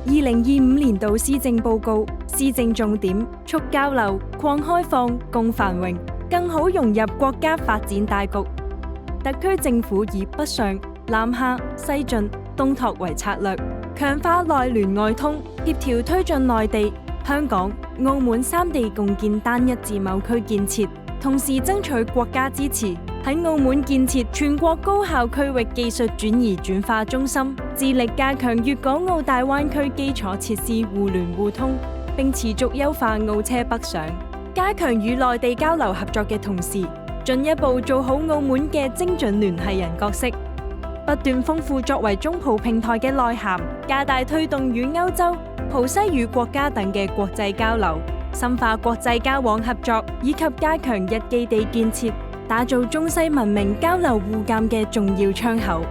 2025年度施政報告，施政重點促交流、擴開放、共繁榮，更好融入國家發展大局。特區政府以北上、南下、西進、東拓為策略，強化內聯外通，協調推進內地、香港、澳門三地共建單一自貿區建設，同時爭取國家支持，喺澳門建設全國高效區域技術轉移轉化中心，致力加強粵港澳大灣區基礎設施互聯互通，並持續優化澳車北上，加強與內地交流合作嘅同時，進一步做好澳門嘅精準聯繫人角色，不斷豐富作為中葡平台嘅內涵，加大推動與歐洲、葡西語國家等嘅國際交流，深化國際交往合作，以及加強一基地建設，打造中西文明交流互鑒嘅重要窗口。